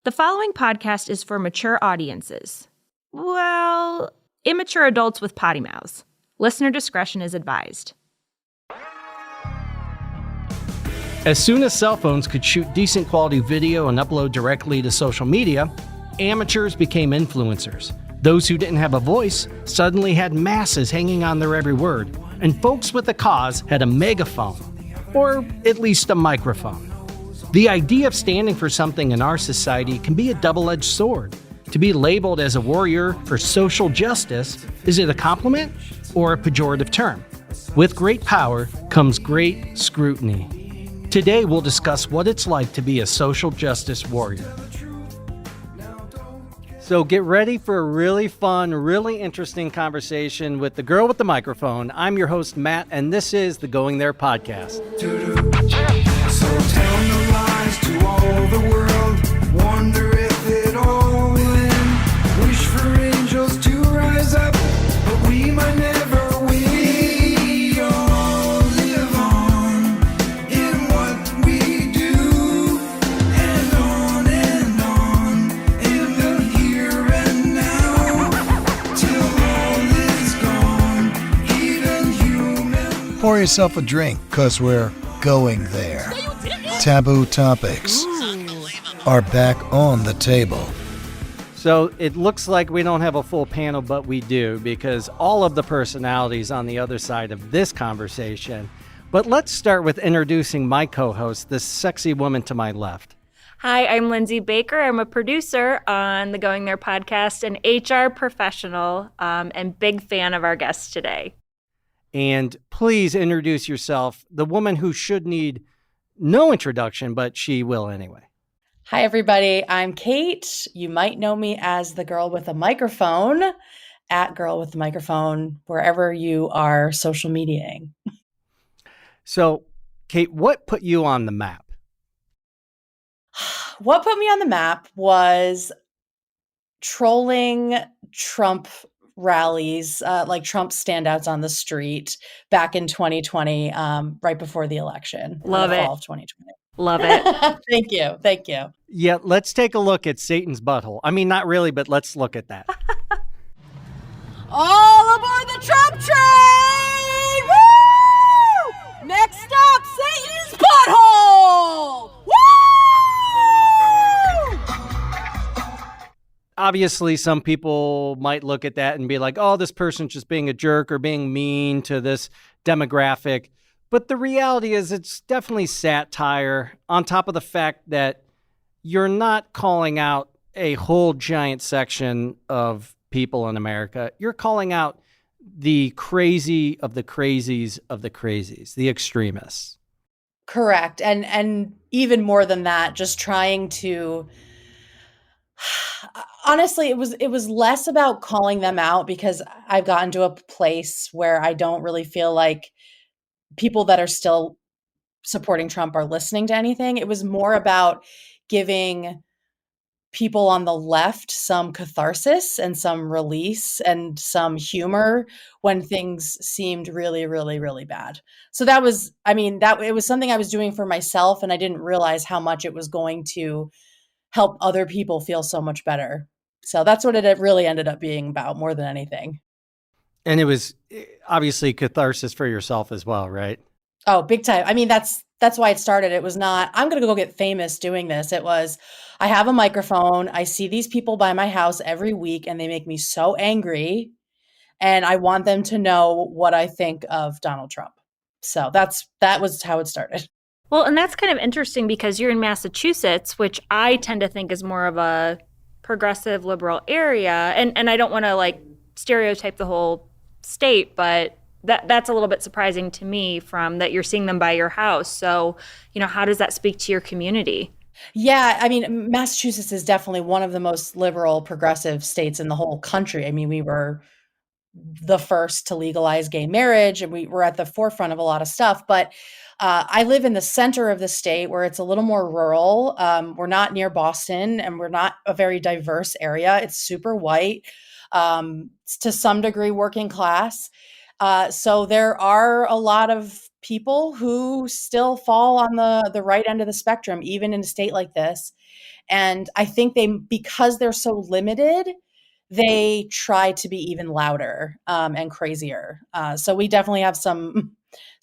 The following podcast is for mature audiences. Well, immature adults with potty mouths. Listener discretion is advised. As soon as cell phones could shoot decent quality video and upload directly to social media, amateurs became influencers. Those who didn't have a voice suddenly had masses hanging on their every word, and folks with a cause had a megaphone, or at least a microphone. The idea of standing for something in our society can be a double-edged sword. To be labeled as a warrior for social justice, is it a compliment or a pejorative term? With great power comes great scrutiny. Today we'll discuss what it's like to be a social justice warrior. So get ready for a really fun, really interesting conversation with the girl with the microphone. I'm your host, Matt, and this is the Going There podcast. So tell no lies to all the world. Wonder if it all will end. Wish for angels to rise up, but we might never win. We all live on in what we do, and on in the here and now, till all is gone, even human. Pour yourself a drink, 'cause we're going there. Taboo topics are back on the table. So it looks like we don't have a full panel, but we do, because all of the personalities on the other side of this conversation. But let's start with introducing my co-host, this sexy woman to my left. Hi, I'm Lindsay Baker. I'm a producer on the Going There podcast, an HR professional, and big fan of our guest today. And please introduce yourself, the woman who should need no introduction, but she will anyway. Hi, everybody. I'm Kate. You might know me as the girl with the microphone, at Girl with the Microphone, wherever you are social mediaing. So, Kate, what put you on the map? What put me on the map was trolling Trump rallies, like Trump standouts on the street back in 2020, right before the election. Love the it. Fall of 2020. Love it. Thank you. Thank you. Yeah, let's take a look at Satan's butthole. I mean, not really, but let's look at that. All aboard the Trump train! Woo! Next stop, Satan's butthole! Woo! Obviously, some people might look at that and be like, oh, this person's just being a jerk or being mean to this demographic. But the reality is it's definitely satire, on top of the fact that you're not calling out a whole giant section of people in America. You're calling out the crazy of the crazies of the crazies, the extremists. Correct. And even more than that, just trying to... Honestly, it was less about calling them out, because I've gotten to a place where I don't really feel like people that are still supporting Trump are listening to anything. It was more about giving people on the left some catharsis and some release and some humor when things seemed really, really, really bad. So that was, it was something I was doing for myself, and I didn't realize how much it was going to help other people feel so much better. So that's what it really ended up being about, more than anything. And it was obviously catharsis for yourself as well, right? Oh, big time. I mean, that's why it started. It was not, I'm going to go get famous doing this. It was, I have a microphone. I see these people by my house every week, and they make me so angry. And I want them to know what I think of Donald Trump. So that was how it started. Well, and that's kind of interesting because you're in Massachusetts, which I tend to think is more of a progressive liberal area. And I don't want to stereotype the whole state, but that's a little bit surprising to me from that you're seeing them by your house. So, how does that speak to your community? Yeah, I mean, Massachusetts is definitely one of the most liberal progressive states in the whole country. I mean, we were the first to legalize gay marriage, and we were at the forefront of a lot of stuff. But I live in the center of the state where it's a little more rural. We're not near Boston, and we're not a very diverse area. It's super white, to some degree working class. So there are a lot of people who still fall on the right end of the spectrum, even in a state like this. And I think because they're so limited, they try to be even louder and crazier. So we definitely have some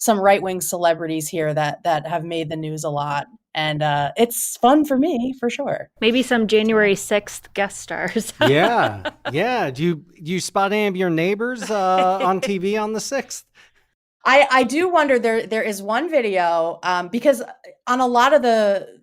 right-wing celebrities here that have made the news a lot. And it's fun for me, for sure. Maybe some January 6th guest stars. Yeah. Yeah. Do you spot any of your neighbors on TV on the 6th? I do wonder, there is one video because on a lot of the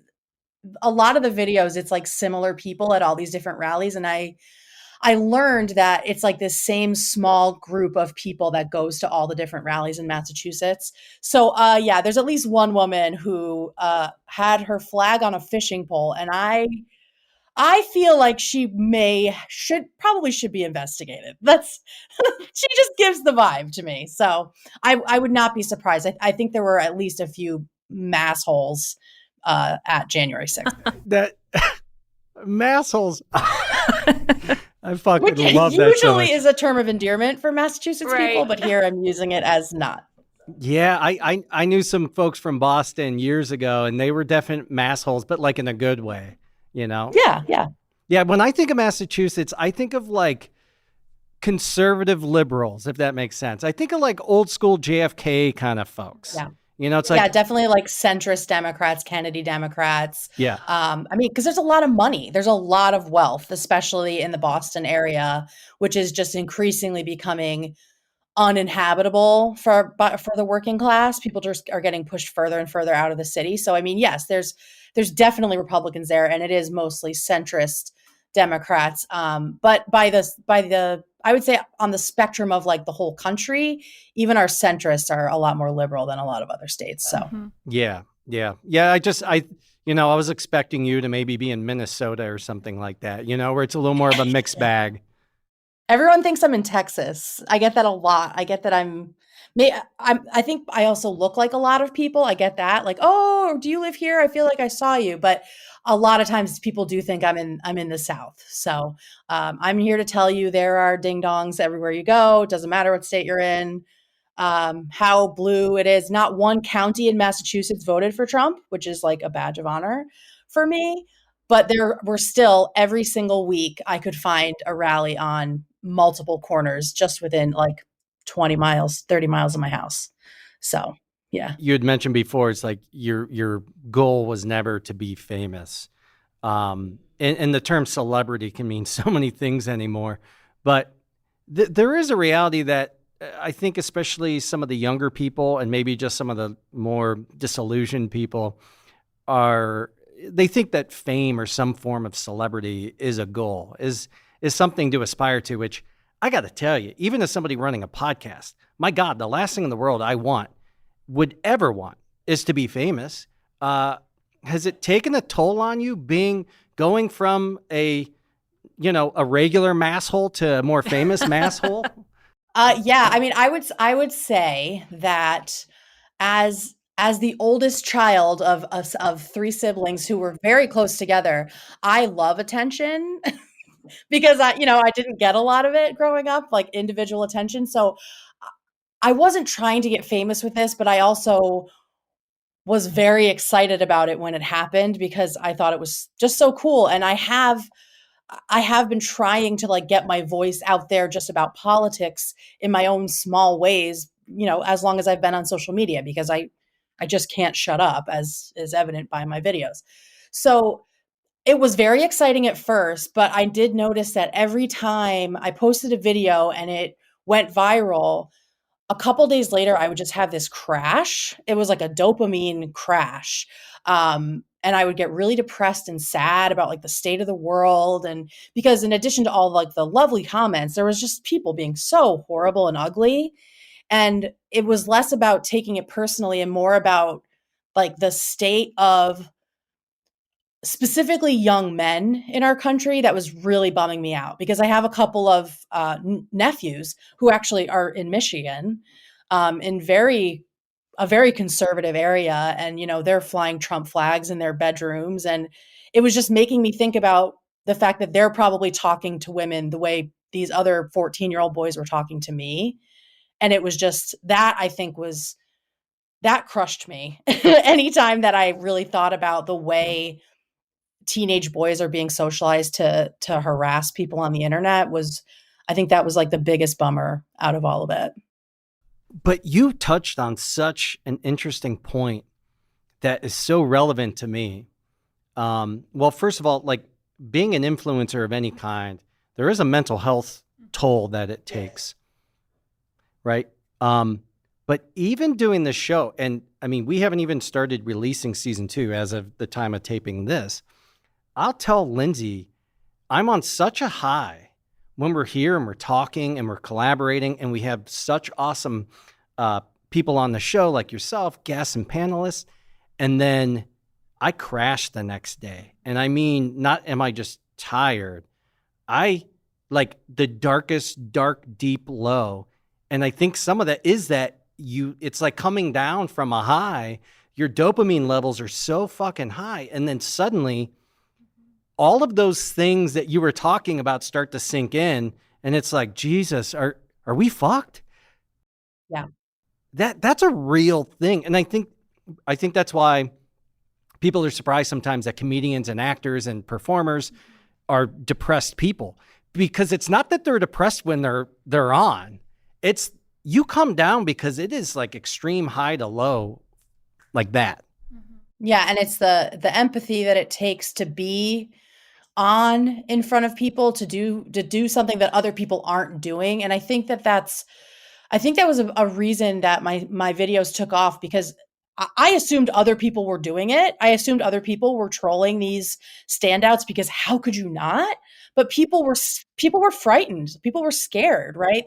videos, it's like similar people at all these different rallies. And I learned that it's like this same small group of people that goes to all the different rallies in Massachusetts. So yeah, there's at least one woman who had her flag on a fishing pole, and I feel like she probably should be investigated. That's she just gives the vibe to me. So I would not be surprised. I think there were at least a few mass holes at January 6th. That massholes. I fucking Which love that so usually much. is a term of endearment for Massachusetts Right. people, but here I'm using it as not. Yeah, I knew some folks from Boston years ago, and they were definite massholes, but like in a good way, you know? Yeah. Yeah, when I think of Massachusetts, I think of like conservative liberals, if that makes sense. I think of like old school JFK kind of folks. Yeah. You know, it's Yeah, like, definitely like centrist Democrats, Kennedy Democrats. yeah. I mean, because there's a lot of money, there's a lot of wealth, especially in the Boston area, which is just increasingly becoming uninhabitable for the working class. People just are getting pushed further and further out of the city. So I mean, yes, there's definitely Republicans there, and it is mostly centrist Democrats. But by the I would say on the spectrum of like the whole country, even our centrists are a lot more liberal than a lot of other states. So Yeah. I was expecting you to maybe be in Minnesota or something like that, you know, where it's a little more of a mixed bag. everyone thinks I'm in Texas. I get that a lot. I get that I think I also look like a lot of people. I get that. Like, oh, do you live here? I feel like I saw you. But a lot of times people do think I'm in the South. So I'm here to tell you there are ding dongs everywhere you go. It doesn't matter what state you're in, how blue it is. Not one county in Massachusetts voted for Trump, which is like a badge of honor for me. But there were still, every single week, I could find a rally on multiple corners just within like 20 miles, 30 miles of my house. So, yeah. You had mentioned before, it's like your goal was never to be famous. And the term celebrity can mean so many things anymore. But there is a reality that I think especially some of the younger people and maybe just some of the more disillusioned people they think that fame or some form of celebrity is a goal, is something to aspire to, which I got to tell you, even as somebody running a podcast, my God, the last thing in the world I would ever want is to be famous. Has it taken a toll on you going from a regular masshole to a more famous masshole? Yeah, I mean, I would say that as the oldest child of three siblings who were very close together, I love attention because I didn't get a lot of it growing up, like individual attention. So I wasn't trying to get famous with this, but I also was very excited about it when it happened because I thought it was just so cool. And I have been trying to like get my voice out there just about politics in my own small ways, as long as I've been on social media, because I just can't shut up, as is evident by my videos. So it was very exciting at first, but I did notice that every time I posted a video and it went viral, a couple days later, I would just have this crash. It was like a dopamine crash. And I would get really depressed and sad about like the state of the world. And because in addition to all like the lovely comments, there was just people being so horrible and ugly. And it was less about taking it personally and more about like the state of specifically young men in our country that was really bumming me out, because I have a couple of nephews who actually are in Michigan, in a very conservative area, and they're flying Trump flags in their bedrooms, and it was just making me think about the fact that they're probably talking to women the way these other 14-year-old boys were talking to me. And it was just that, I think, that crushed me anytime that I really thought about the way teenage boys are being socialized to harass people on the internet I think that was like the biggest bummer out of all of it. But you touched on such an interesting point that is so relevant to me. Well, first of all, like being an influencer of any kind, there is a mental health toll that it takes, right? But even doing the show, and I mean, we haven't even started releasing season 2 as of the time of taping this. I'll tell Lindsay, I'm on such a high when we're here and we're talking and we're collaborating and we have such awesome people on the show like yourself, guests and panelists. And then I crash the next day. And I mean, not am I just tired? I like the darkest, dark, deep low. And I think some of that is that it's like coming down from a high. Your dopamine levels are so fucking high. And then suddenly all of those things that you were talking about start to sink in. And it's like, Jesus, are we fucked? Yeah. That's a real thing. And I think that's why people are surprised sometimes that comedians and actors and performers are depressed people, because it's not that they're depressed when they're on. It's you come down because it is like extreme high to low like that. Yeah. And it's the empathy that it takes to be on in front of people to do something that other people aren't doing. And I think that was a reason that my videos took off, because I assumed other people were doing it. I assumed other people were trolling these standouts, because how could you not? But people were frightened. People were scared, right?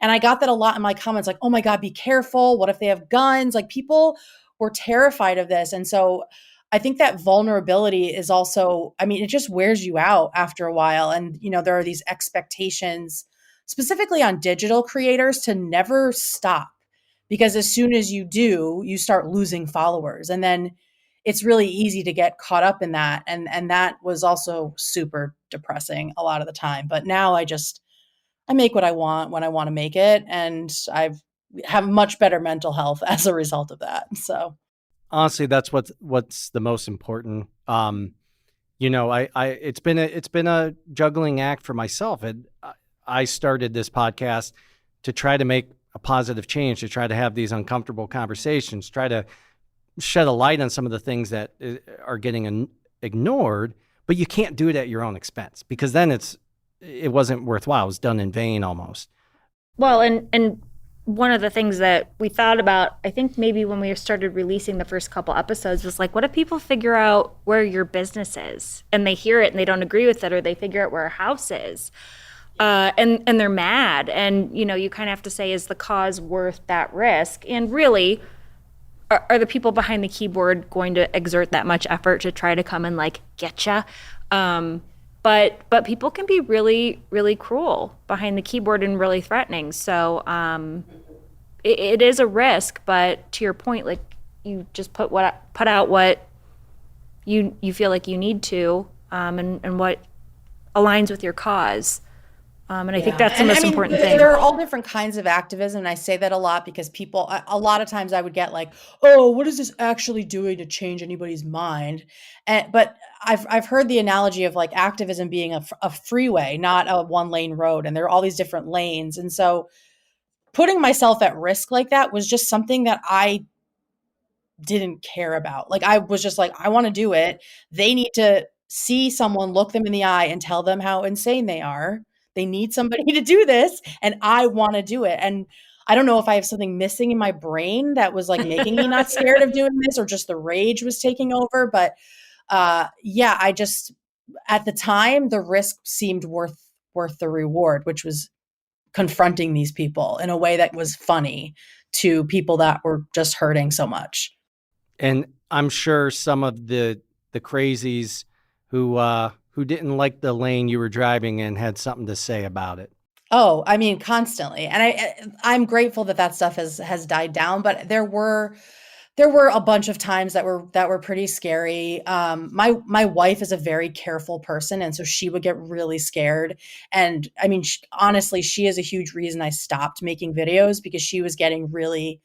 And I got that a lot in my comments, like, "Oh my God, be careful. What if they have guns?" Like, people were terrified of this. And so I think that vulnerability is also, I mean, it just wears you out after a while. And, there are these expectations specifically on digital creators to never stop, because as soon as you do, you start losing followers. And then it's really easy to get caught up in that. And that was also super depressing a lot of the time. But now I make what I want when I want to make it. And have much better mental health as a result of that. So honestly, that's what's the most important. It's been a juggling act for myself. And I started this podcast to try to make a positive change, to try to have these uncomfortable conversations, try to shed a light on some of the things that are getting ignored, but you can't do it at your own expense, because then it wasn't worthwhile. It was done in vain almost. Well, and one of the things that we thought about, I think maybe when we started releasing the first couple episodes, was like, what if people figure out where your business is and they hear it and they don't agree with it, or they figure out where a house is? And they're mad. And, you kind of have to say, is the cause worth that risk? And really, are the people behind the keyboard going to exert that much effort to try to come and like get you? But people can be really, really cruel behind the keyboard and really threatening. So it is a risk. But to your point, like, you just put out what you feel like you need to, and what aligns with your cause. And I think that's the most important thing. There are all different kinds of activism. And I say that a lot because people, a lot of times I would get like, oh, what is this actually doing to change anybody's mind? But I've heard the analogy of like activism being a freeway, not a 1-lane road. And there are all these different lanes. And so putting myself at risk like that was just something that I didn't care about. Like, I was just like, I want to do it. They need to see someone look them in the eye and tell them how insane they are. They need somebody to do this, and I want to do it. And I don't know if I have something missing in my brain that was like making me not scared of doing this, or just the rage was taking over. But I just, at the time, the risk seemed worth the reward, which was confronting these people in a way that was funny to people that were just hurting so much. And I'm sure some of the crazies who didn't like the lane you were driving in had something to say about it. Oh, I mean, constantly. And I'm grateful that stuff has died down, but there were a bunch of times that were pretty scary. My wife is a very careful person, and so she would get really scared. And I mean, honestly, she is a huge reason I stopped making videos, because she was getting really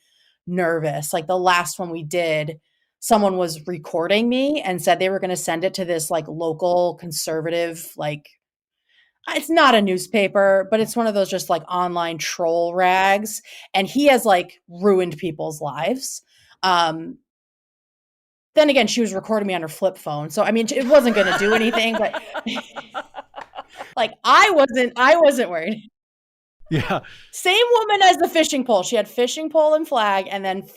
nervous. Like the last one we did, someone was recording me and said they were going to send it to this like local conservative, like, it's not a newspaper, but it's one of those just like online troll rags. And he has like ruined people's lives. Then again, she was recording me on her flip phone. So, I mean, it wasn't going to do anything, but like I wasn't worried. Yeah. Same woman as the fishing pole. She had fishing pole and flag and then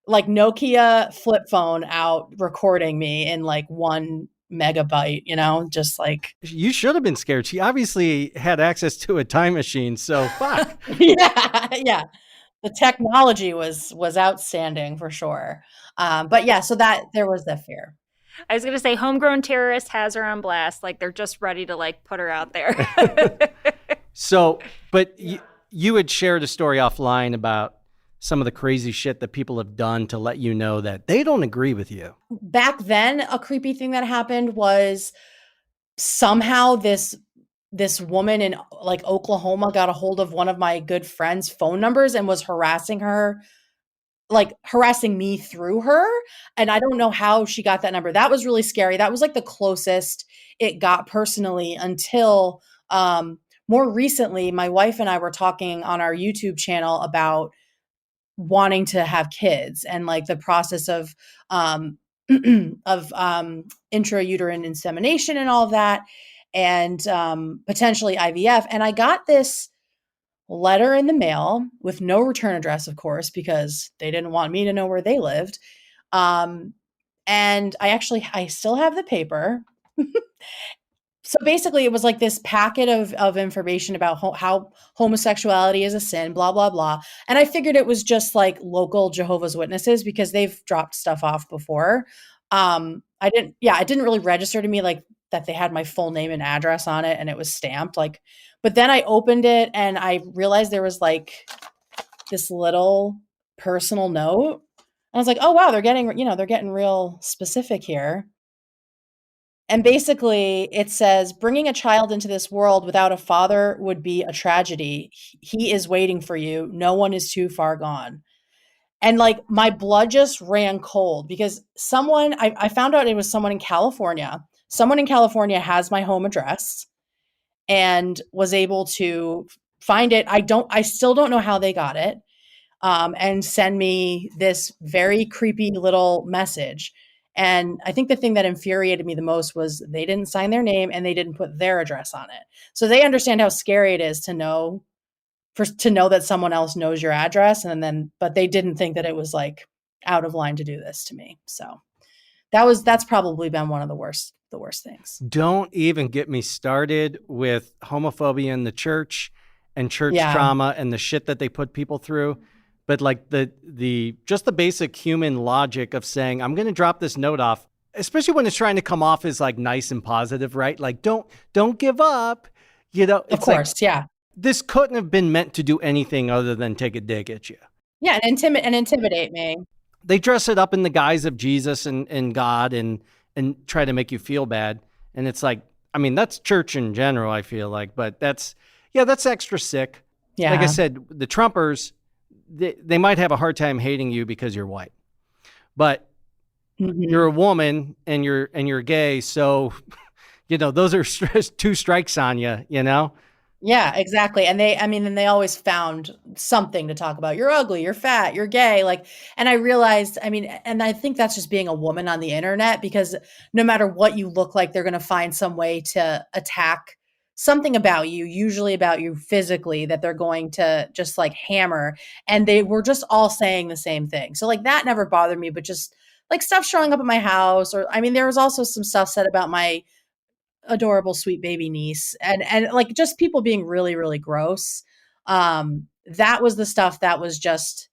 like Nokia flip phone out recording me in like 1 megabyte, just like, You should have been scared. She obviously had access to a time machine. So fuck. yeah, yeah. The technology was outstanding for sure. But yeah, so that there was that fear. I was gonna say homegrown terrorist has her on blast, like they're just ready to like put her out there. So, but you had shared a story offline about some of the crazy shit that people have done to let you know that they don't agree with you. Back then, a creepy thing that happened was somehow this woman in like Oklahoma got a hold of one of my good friend's phone numbers and was harassing me through her. And I don't know how she got that number. That was really scary. That was like the closest it got personally until more recently, my wife and I were talking on our YouTube channel about wanting to have kids and like the process of intrauterine insemination and all of that, and potentially IVF. And I got this letter in the mail with no return address, of course, because they didn't want me to know where they lived. And I still have the paper. So basically it was like this packet of information about how homosexuality is a sin, blah, blah, blah. And I figured it was just like local Jehovah's Witnesses because they've dropped stuff off before. It didn't really register to me like that they had my full name and address on it and it was stamped like, but then I opened it and I realized there was like this little personal note. I was like, oh wow, they're getting real specific here. And basically, it says, bringing a child into this world without a father would be a tragedy. He is waiting for you. No one is too far gone. And like my blood just ran cold because I found out it was someone in California. Someone in California has my home address and was able to find it. I still don't know how they got it, and send me this very creepy little message. And I think the thing that infuriated me the most was they didn't sign their name and they didn't put their address on it. So they understand how scary it is to know that someone else knows your address. But they didn't think that it was like out of line to do this to me. So that's probably been one of the worst things. Don't even get me started with homophobia in the church and church trauma and the shit that they put people through. But like the just the basic human logic of saying, I'm going to drop this note off, especially when it's trying to come off as like nice and positive, right? Like, don't give up, Of course. like, yeah. This couldn't have been meant to do anything other than take a dig at you. Yeah. And intimidate me. They dress it up in the guise of Jesus and God and try to make you feel bad. And it's like, I mean, that's church in general, I feel like, but that's extra sick. Yeah. Like I said, the Trumpers, they might have a hard time hating you because you're white, but you're a woman and you're gay. So, those are two strikes on you, Yeah, exactly. And they always found something to talk about. You're ugly, you're fat, you're gay. Like, and I realized, and I think that's just being a woman on the internet, because no matter what you look like, they're going to find some way to attack something about you, usually about you physically, that they're going to just like hammer. And they were just all saying the same thing. So like that never bothered me, but just like stuff showing up at my house, or, there was also some stuff said about my adorable sweet baby niece, and like just people being really, really gross. That was the stuff that was just,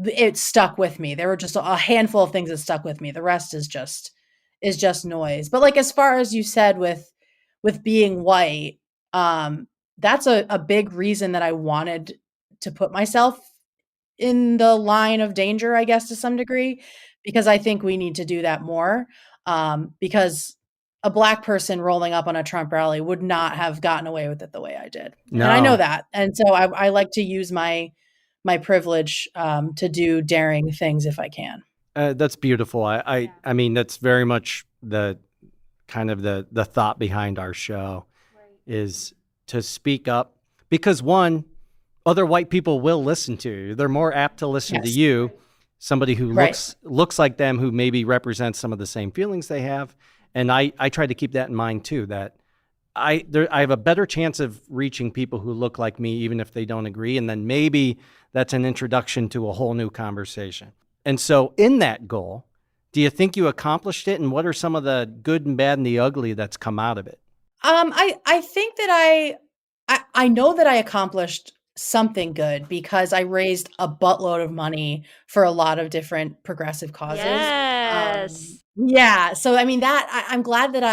it stuck with me. There were just a handful of things that stuck with me. The rest is just noise. But like, as far as you said with being white, that's a big reason that I wanted to put myself in the line of danger, I guess, to some degree, because I think we need to do that more. Because a Black person rolling up on a Trump rally would not have gotten away with it the way I did. No. And I know that. And so I like to use my privilege to do daring things if I can. That's beautiful. I mean, that's very much the kind of the thought behind our show is to speak up because one, other white people will listen to you. They're more apt to listen to Yes. you, somebody who Right. looks like them, who maybe represents some of the same feelings they have. And I try to keep that in mind too, that I have a better chance of reaching people who look like me, even if they don't agree. And then maybe that's an introduction to a whole new conversation. And so in that goal, do you think you accomplished it? And what are some of the good and bad and the ugly that's come out of it? I think that I know that I accomplished something good because I raised a buttload of money for a lot of different progressive causes. Yes. Yeah. So I mean I'm glad that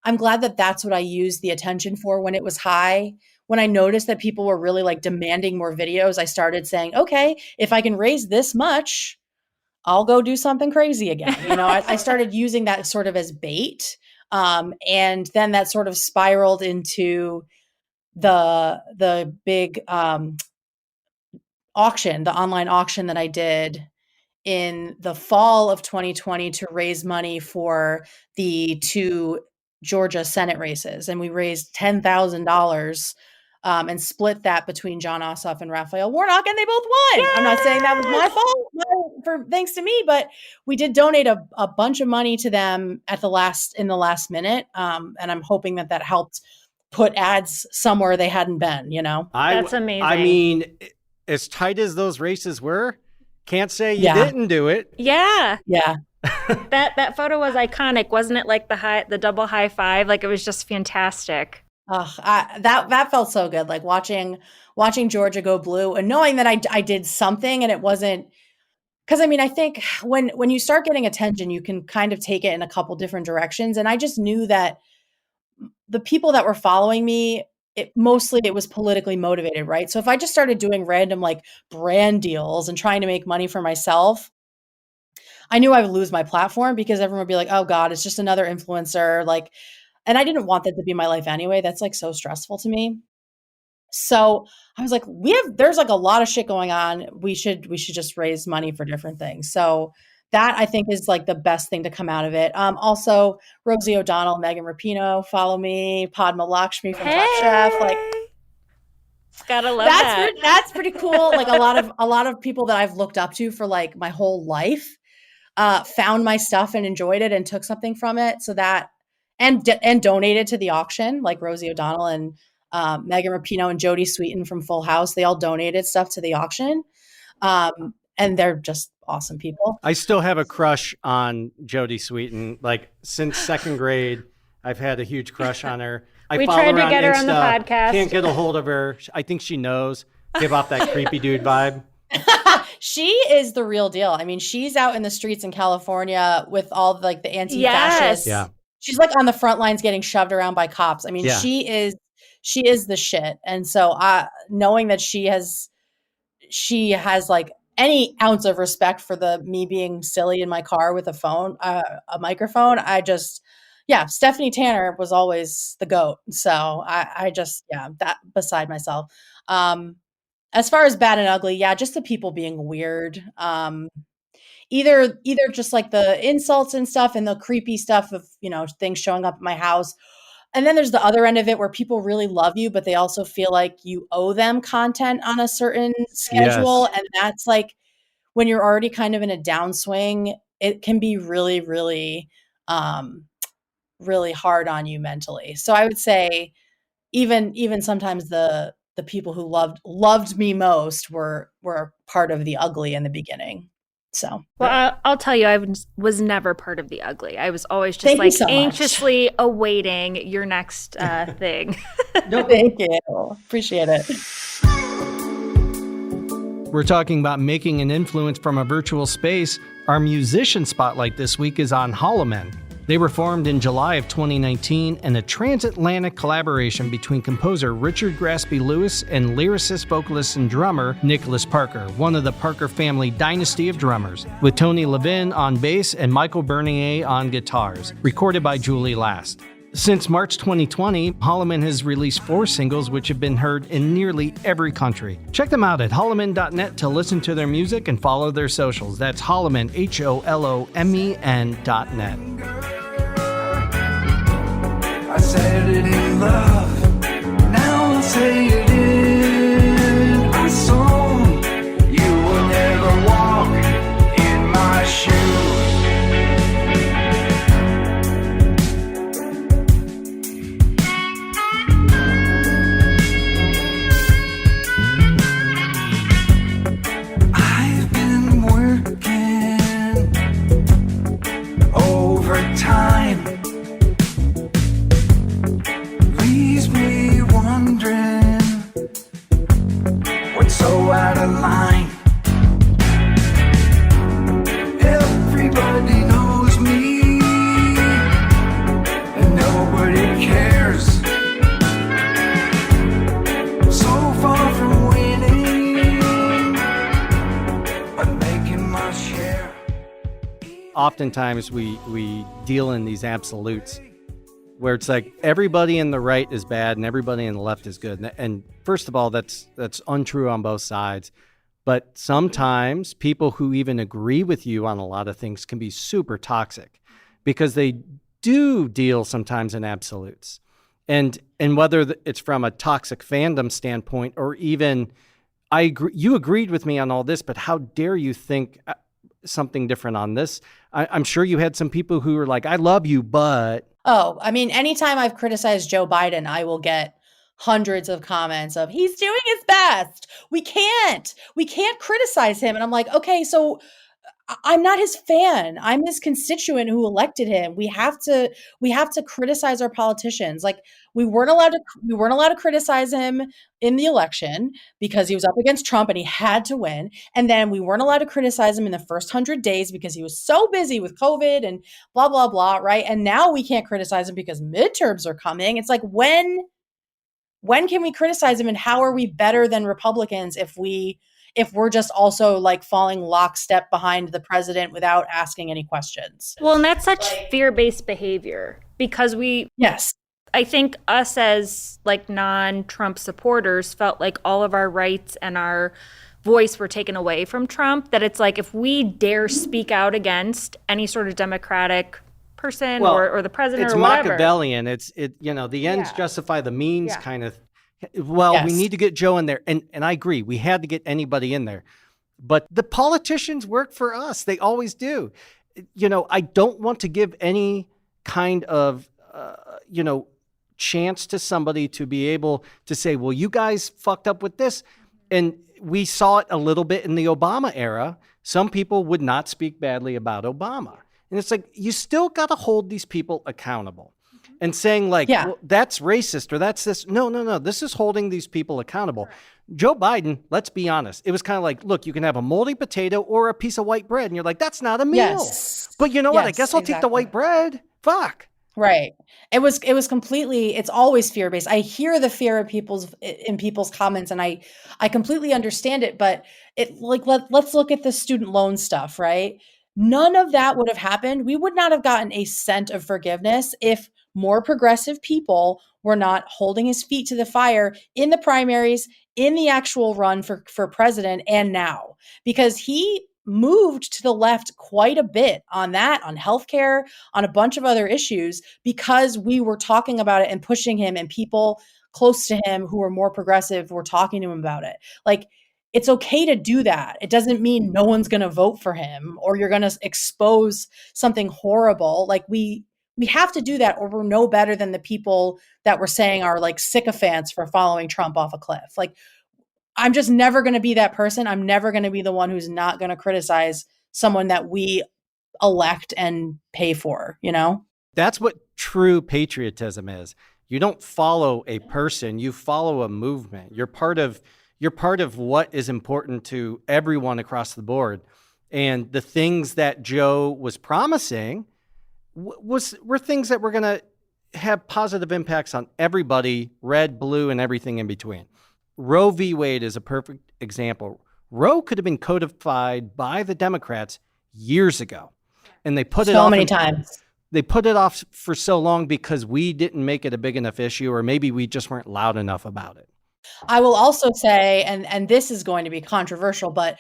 I'm glad that that's what I used the attention for when it was high. When I noticed that people were really like demanding more videos, I started saying, okay, if I can raise this much, I'll go do something crazy again. I started using that sort of as bait. And then that sort of spiraled into the big auction, the online auction that I did in the fall of 2020 to raise money for the two Georgia Senate races. And we raised $10,000 and split that between John Ossoff and Raphael Warnock, and they both won. I'm not saying that was my fault for thanks to me, but we did donate a bunch of money to them in the last minute. And I'm hoping that helped put ads somewhere they hadn't been, That's amazing. I mean, as tight as those races were, can't say you Yeah. didn't do it. Yeah. Yeah. That photo was iconic, wasn't it? Like the double high five, like it was just fantastic. That felt so good. Like watching Georgia go blue and knowing that I did something and it wasn't, because I mean, I think when you start getting attention, you can kind of take it in a couple different directions. And I just knew that the people that were following me, it was politically motivated, right? So if I just started doing random like brand deals and trying to make money for myself, I knew I would lose my platform because everyone would be like, oh God, it's just another influencer. Like, and I didn't want that to be my life anyway. That's like so stressful to me. So I was like, there's like a lot of shit going on. We should just raise money for different things. So that I think is like the best thing to come out of it. Also Rosie O'Donnell, Megan Rapinoe, follow me, Padma Lakshmi from Top Chef. Like gotta love that. That's pretty cool. Like a lot of people that I've looked up to for like my whole life found my stuff and enjoyed it and took something from it. So that and donated to the auction, like Rosie O'Donnell and Megan Rapinoe and Jodie Sweetin from Full House. They all donated stuff to the auction. And they're just awesome people. I still have a crush on Jodie Sweetin. Like since second grade, I've had a huge crush on her. We tried to get her on the podcast. Can't get a hold of her. I think she knows. Give off that creepy dude vibe. She is the real deal. I mean, she's out in the streets in California with all like the anti-fascists. Yes. Yeah. She's like on the front lines getting shoved around by cops. I mean, Yeah. she is the shit. And so knowing that she has like any ounce of respect for me being silly in my car with a microphone, Stephanie Tanner was always the GOAT. So that beside myself. As far as bad and ugly, just the people being weird. Either just like the insults and stuff and the creepy stuff of, things showing up at my house. And then there's the other end of it where people really love you, but they also feel like you owe them content on a certain schedule. Yes. And that's like when you're already kind of in a downswing, it can be really, really, really hard on you mentally. So I would say even sometimes the people who loved me most were part of the ugly in the beginning. So, well, I'll tell you, I was never part of the ugly. I was always just Thank you so much. anxiously awaiting your next thing. No, thank you. Appreciate it. We're talking about making an influence from a virtual space. Our musician spotlight this week is on Hollow Men. They were formed in July of 2019 in a transatlantic collaboration between composer Richard Graspy Lewis and lyricist, vocalist, and drummer Nicholas Parker, one of the Parker family dynasty of drummers, with Tony Levin on bass and Michael Bernier on guitars, recorded by Julie Last. Since March 2020, Holloman has released 4 singles which have been heard in nearly every country. Check them out at holloman.net to listen to their music and follow their socials. That's Holloman, HOLOMEN.net. I said it in love, now I'll say it in a song. You will never walk in my shoes. I've been working overtime. Leaves me wondering what's so out of line. Everybody knows me and nobody cares. So far from winning, but making my share. Oftentimes we deal in these absolutes where it's like everybody in the right is bad and everybody in the left is good. And first of all, that's untrue on both sides. But sometimes people who even agree with you on a lot of things can be super toxic because they do deal sometimes in absolutes. And whether it's from a toxic fandom standpoint or even, I agree, you agreed with me on all this, but how dare you think something different on this? I'm sure you had some people who were like, I love you, but... Oh, I mean, anytime I've criticized Joe Biden, I will get hundreds of comments of he's doing his best. We can't criticize him. And I'm like, okay, so I'm not his fan. I'm his constituent who elected him. We have to criticize our politicians. Like we weren't allowed to criticize him in the election because he was up against Trump and he had to win. And then we weren't allowed to criticize him in the first 100 days because he was so busy with COVID and blah, blah, blah. Right. And now we can't criticize him because midterms are coming. It's like, when can we criticize him and how are we better than Republicans if we're just also like falling lockstep behind the president without asking any questions? Well, and that's such fear-based behavior because Yes. I think us as like non-Trump supporters felt like all of our rights and our voice were taken away from Trump, that it's like if we dare speak out against any sort of Democratic person or the president or whatever. It's Machiavellian. The ends justify the means kind of. Well, Yes. we need to get Joe in there. And I agree. We had to get anybody in there. But the politicians work for us. They always do. I don't want to give any kind of, chance to somebody to be able to say, well, you guys fucked up with this. And we saw it a little bit in the Obama era. Some people would not speak badly about Obama. And it's like, you still got to hold these people accountable. And saying like, well, that's racist or that's this. No. This is holding these people accountable. Joe Biden, let's be honest. It was kind of like, look, you can have a moldy potato or a piece of white bread. And you're like, that's not a meal. Yes. But you know what? I guess I'll take the white bread. Fuck. Right. It was completely, it's always fear-based. I hear the fear of people's comments and I completely understand it, but let's look at the student loan stuff, right? None of that would have happened. We would not have gotten a cent of forgiveness if more progressive people were not holding his feet to the fire in the primaries, in the actual run for president, and now. Because he moved to the left quite a bit on that, on healthcare, on a bunch of other issues, because we were talking about it and pushing him, and people close to him who were more progressive were talking to him about it. Like, it's okay to do that. It doesn't mean no one's going to vote for him or you're going to expose something horrible. Like we have to do that, or we're no better than the people that we're saying are like sycophants for following Trump off a cliff. Like, I'm just never going to be that person. I'm never going to be the one who's not going to criticize someone that we elect and pay for, That's what true patriotism is. You don't follow a person, you follow a movement. You're part of what is important to everyone across the board. And the things that Joe was promising were things that were going to have positive impacts on everybody, red, blue, and everything in between. Roe v. Wade is a perfect example. Roe could have been codified by the Democrats years ago. And they put it off so many times. they put it off for so long because we didn't make it a big enough issue, or maybe we just weren't loud enough about it. I will also say, and this is going to be controversial, but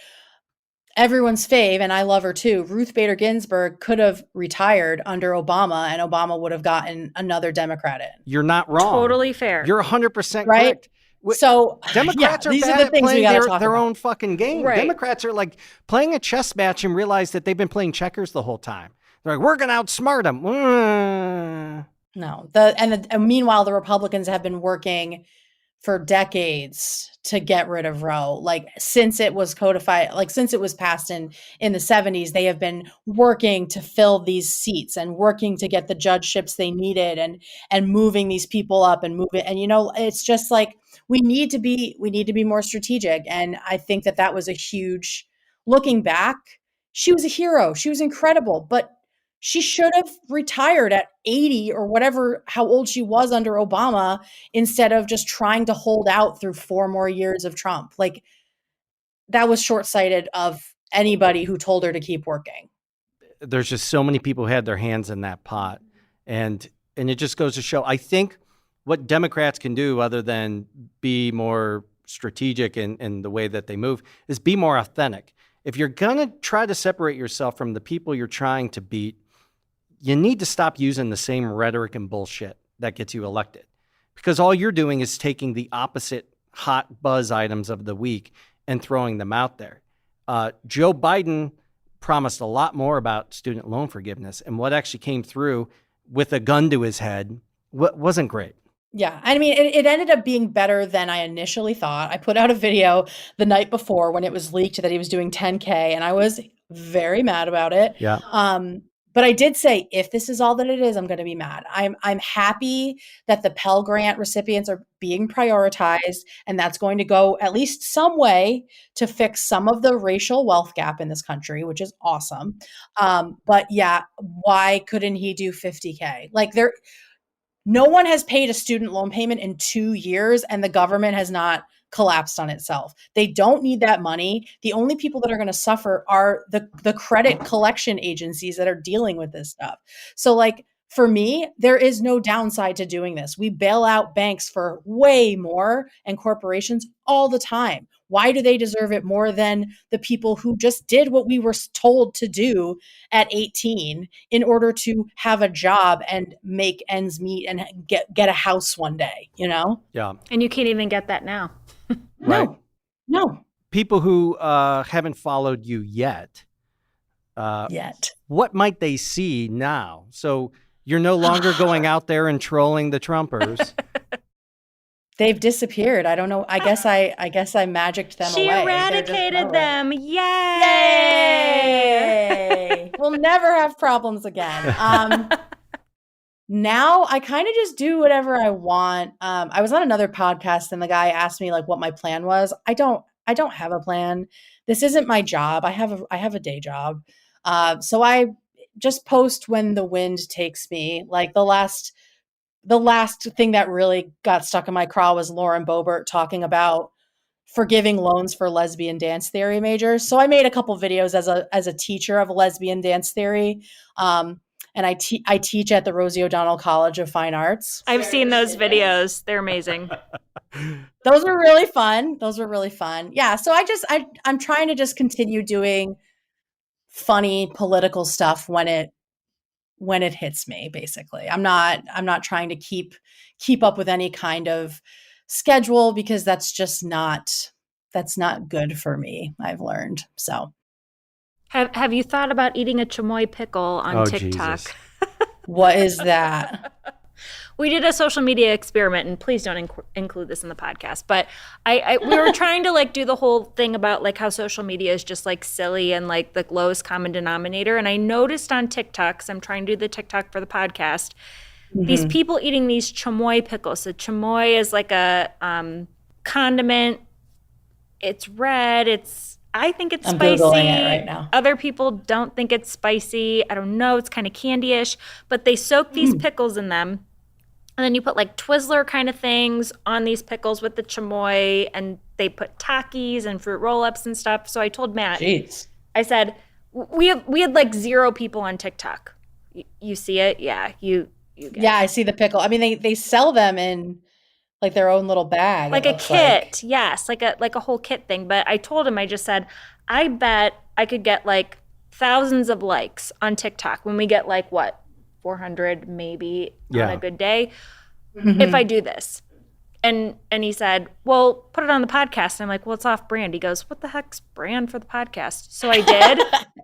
everyone's fave, and I love her too, Ruth Bader Ginsburg could have retired under Obama, and Obama would have gotten another Democrat in. You're not wrong. Totally fair. You're 100% Right? correct. So Democrats yeah, are these bad are the at things we playing got to talk their about. own fucking game. Right. Democrats are like playing a chess match and realize that they've been playing checkers the whole time. They're like, we're going to outsmart them. No, and meanwhile, the Republicans have been working for decades to get rid of Roe. Like since it was codified, like since it was passed in the 70s, they have been working to fill these seats and working to get the judgeships they needed and moving these people up and move it. And it's just like we need to be more strategic. And I think that was a huge, looking back, she was a hero. She was incredible, but she should have retired at 80 or whatever, how old she was under Obama, instead of just trying to hold out through 4 more years of Trump. Like that was short-sighted of anybody who told her to keep working. There's just so many people who had their hands in that pot. And it just goes to show, I think what Democrats can do other than be more strategic in the way that they move is be more authentic. If you're going to try to separate yourself from the people you're trying to beat, you need to stop using the same rhetoric and bullshit that gets you elected, because all you're doing is taking the opposite hot buzz items of the week and throwing them out there. Joe Biden promised a lot more about student loan forgiveness, and what actually came through with a gun to his head wasn't great. Yeah. I mean, it ended up being better than I initially thought. I put out a video the night before when it was leaked that he was doing 10K, and I was very mad about it. Yeah. But I did say, if this is all that it is, I'm going to be mad. I'm happy that the Pell Grant recipients are being prioritized, and that's going to go at least some way to fix some of the racial wealth gap in this country, which is awesome. But yeah, why couldn't he do 50K? Like no one has paid a student loan payment in 2 years, and the government has not collapsed on itself. They don't need that money. The only people that are going to suffer are the credit collection agencies that are dealing with this stuff. So like for me, there is no downside to doing this. We bail out banks for way more and corporations all the time. Why do they deserve it more than the people who just did what we were told to do at 18 in order to have a job and make ends meet and get a house one day, Yeah. And you can't even get that now. Right. No. People who haven't followed you yet, what might they see now? So you're no longer going out there and trolling the Trumpers. They've disappeared. I don't know. I guess I magicked them She away. eradicated them. Yay! Yay! We'll never have problems again. Now I kind of just do whatever I want. I was on another podcast and the guy asked me like what my plan was. I don't have a plan. This isn't my job. I have a day job. So I just post when the wind takes me. Like the last thing that really got stuck in my craw was Lauren Boebert talking about forgiving loans for lesbian dance theory majors. So I made a couple videos as a teacher of lesbian dance theory. And I teach at the Rosie O'Donnell College of Fine Arts. I've seen those videos. They're amazing. Those were really fun. Yeah. So I'm trying to just continue doing funny political stuff when it hits me, basically. I'm not trying to keep up with any kind of schedule because that's not good for me, I've learned. So Have you thought about eating a chamoy pickle on TikTok? Jesus. What is that? We did a social media experiment, and please don't include this in the podcast. But we were trying to like do the whole thing about like how social media is just like silly and like the lowest common denominator. And I noticed on TikTok, 'cause I'm trying to do the TikTok for the podcast, these people eating these chamoy pickles. So chamoy is like a condiment. It's red. I think it's I'm spicy. Googling it right now. Other people don't think it's spicy. I don't know. It's kind of candy-ish. But they soak these pickles in them. And then you put like Twizzler kind of things on these pickles with the chamoy. And they put Takis and fruit roll-ups and stuff. So I told Matt, Jeez. I said, we had like 0 people on TikTok. You see it? Yeah, you get Yeah, it. I see the pickle. I mean, they sell them in like their own little bag, it Like a looks like. kit, yes, like a whole kit thing. But I told him, I just said, I bet I could get like thousands of likes on TikTok when we get like what 400 maybe on a Yeah. good day if I Mhm. do this. And he said, well, put it on the podcast. And I'm like, well, it's off brand. He goes, what the heck's brand for the podcast? So I did.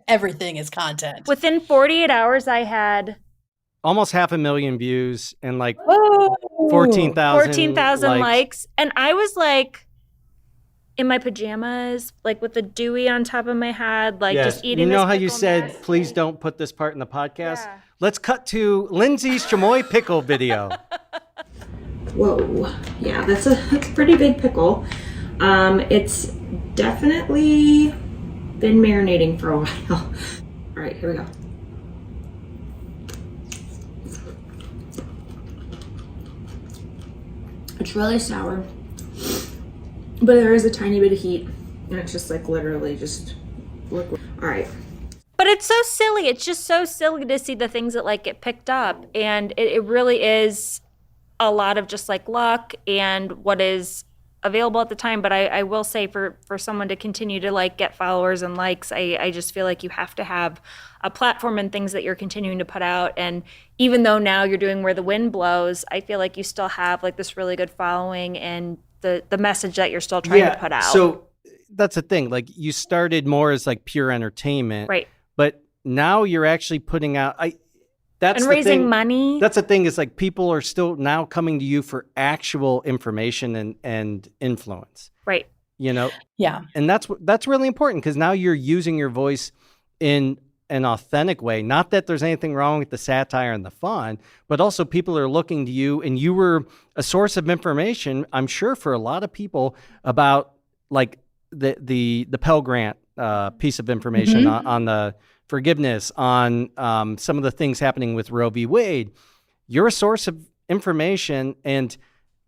Everything is content. Within 48 hours, I had Almost 500,000 views and like Whoa. 14,000 14,000 likes. likes. And I was like in my pajamas, like with the dewy on top of my head, like Yes. just You eating know this how you pickle said, mess. please don't put this part in the podcast? Yeah. Let's cut to Lindsay's chamoy pickle video. Whoa, yeah, that's a pretty big pickle. It's definitely been marinating for a while. All right, here we go. It's really sour, but there is a tiny bit of heat, and it's just like literally just liquid. All right. But it's so silly. It's just so silly to see the things that like get picked up. And it really is a lot of just like luck and what is available at the time. But I will say for someone to continue to like get followers and likes, I just feel like you have to have a platform and things that you're continuing to put out. And even though now you're doing Where the Wind Blows, I feel like you still have like this really good following and the message that you're still trying to put out. So that's the thing. Like you started more as like pure entertainment. Right. But now you're actually putting out that's And the raising thing. money. That's the thing is like people are still now coming to you for actual information and influence. Right. You know? Yeah. And that's really important because now you're using your voice in an authentic way. Not that there's anything wrong with the satire and the fun, but also people are looking to you, and you were a source of information, I'm sure, for a lot of people about like the Pell Grant piece of information on the forgiveness, on some of the things happening with Roe v. Wade. You're a source of information, and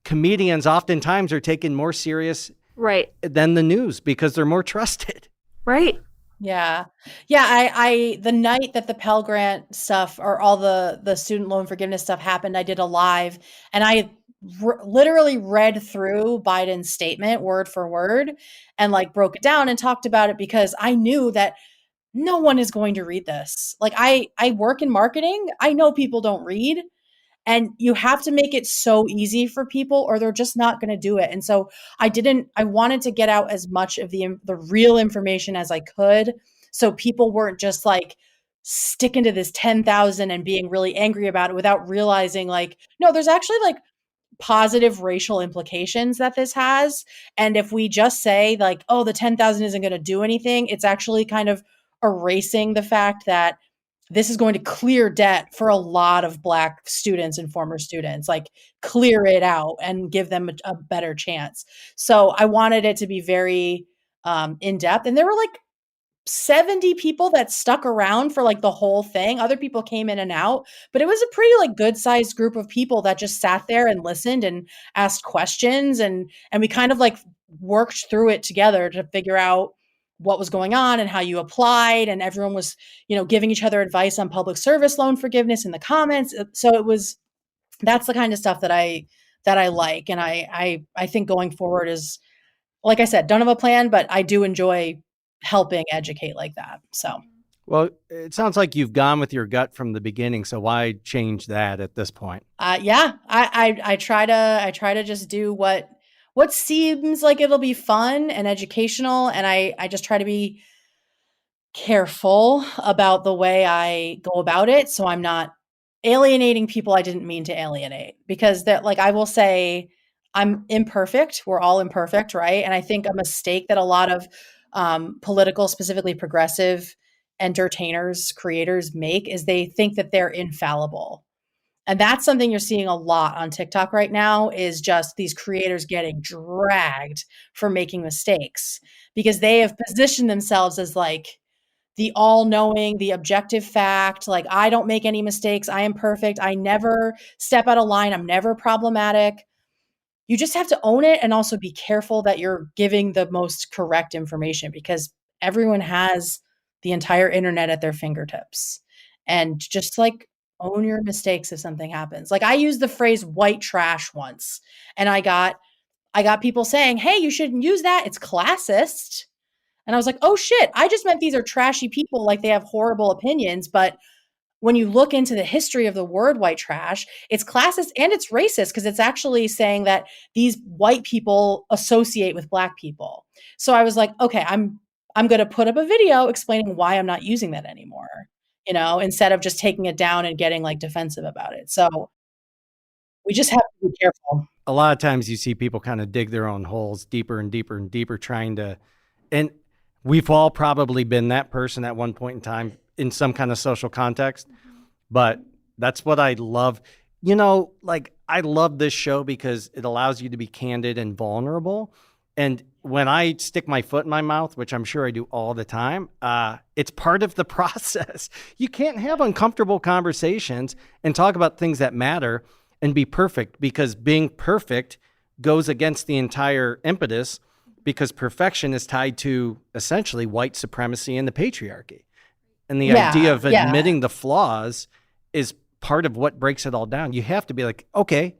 comedians oftentimes are taken more serious Right. than the news because they're more trusted. Right. Yeah. Yeah, I the night that the Pell Grant stuff or all the student loan forgiveness stuff happened, I did a live and I literally read through Biden's statement word for word and like broke it down and talked about it because I knew that no one is going to read this. Like I work in marketing. I know people don't read. And you have to make it so easy for people or they're just not going to do it. And so I wanted to get out as much of the real information as I could. So people weren't just like sticking to this 10,000 and being really angry about it without realizing like, no, there's actually like positive racial implications that this has. And if we just say like, oh, the 10,000 isn't going to do anything, it's actually kind of erasing the fact that this is going to clear debt for a lot of Black students and former students, like clear it out and give them a better chance. So I wanted it to be very in depth. And there were like 70 people that stuck around for like the whole thing. Other people came in and out, but it was a pretty like good sized group of people that just sat there and listened and asked questions and we kind of like worked through it together to figure out what was going on and how you applied and everyone was, giving each other advice on public service loan forgiveness in the comments. So that's the kind of stuff that I like and I think going forward is like I said, don't have a plan, but I do enjoy helping educate like that. So, Well, it sounds like you've gone with your gut from the beginning. So why change that at this point? yeah, I try to just do what seems like it'll be fun and educational, and I just try to be careful about the way I go about it, so I'm not alienating people I didn't mean to alienate. Because that, like, I will say, I'm imperfect. We're all imperfect, right? And I think a mistake that a lot of political, specifically progressive entertainers, creators make is they think that they're infallible. And that's something you're seeing a lot on TikTok right now is just these creators getting dragged for making mistakes because they have positioned themselves as like the all-knowing, the objective fact, like I don't make any mistakes, I am perfect, I never step out of line, I'm never problematic. You just have to own it and also be careful that you're giving the most correct information because everyone has the entire internet at their fingertips. And just like Own your mistakes if something happens. Like, I used the phrase white trash once, and I got people saying, "Hey, you shouldn't use that. It's classist." And I was like, "Oh shit, I just meant these are trashy people, like they have horrible opinions." But when you look into the history of the word white trash, it's classist and it's racist because it's actually saying that these white people associate with black people. So I was like, okay, I'm going to put up a video explaining why I'm not using that anymore, instead of just taking it down and getting like defensive about it. So we just have to be careful. A lot of times you see people kind of dig their own holes deeper and deeper and deeper, trying to, and we've all probably been that person at one point in time in some kind of social context. But that's what I love. Like, I love this show because it allows you to be candid and vulnerable. And when I stick my foot in my mouth, which I'm sure I do all the time, it's part of the process. You can't have uncomfortable conversations and talk about things that matter and be perfect, because being perfect goes against the entire impetus, because perfection is tied to essentially white supremacy and the patriarchy. And the idea of admitting the flaws is part of what breaks it all down. You have to be like, okay,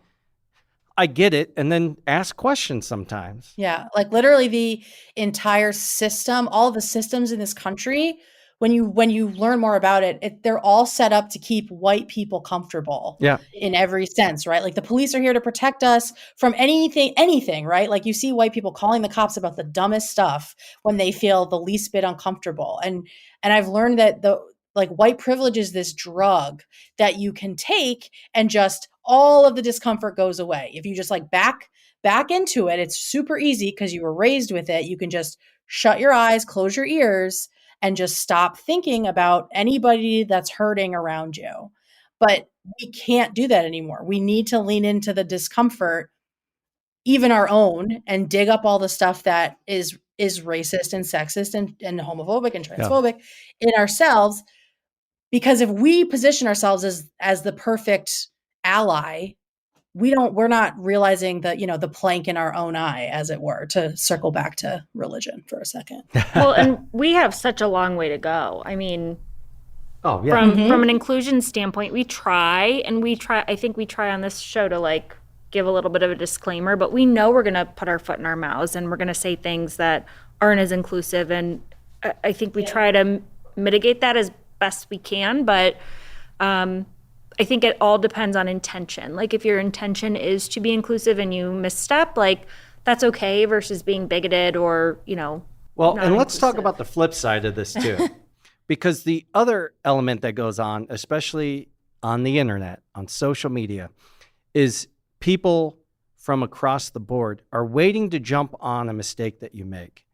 I get it. And then ask questions sometimes. Yeah. Like, literally the entire system, all the systems in this country, when you learn more about it, they're all set up to keep white people comfortable. Yeah. In every sense, right? Like, the police are here to protect us from anything, right? Like, you see white people calling the cops about the dumbest stuff when they feel the least bit uncomfortable. And I've learned that white privilege is this drug that you can take and just all of the discomfort goes away. If you just like back into it, it's super easy because you were raised with it. You can just shut your eyes, close your ears, and just stop thinking about anybody that's hurting around you. But we can't do that anymore. We need to lean into the discomfort, even our own, and dig up all the stuff that is racist and sexist and homophobic and transphobic in ourselves. Because if we position ourselves as the perfect ally, we're not realizing the plank in our own eye, as it were, to circle back to religion for a second. Well, and we have such a long way to go. I mean, oh yeah, from an inclusion standpoint, I think we try on this show to like give a little bit of a disclaimer, but we know we're going to put our foot in our mouths and we're going to say things that aren't as inclusive. And I think we try to mitigate that as best we can. But I think it all depends on intention. Like, if your intention is to be inclusive and you misstep, like, that's okay, versus being bigoted or, Well, and let's talk about the flip side of this too. Because the other element that goes on, especially on the internet, on social media, is people from across the board are waiting to jump on a mistake that you make.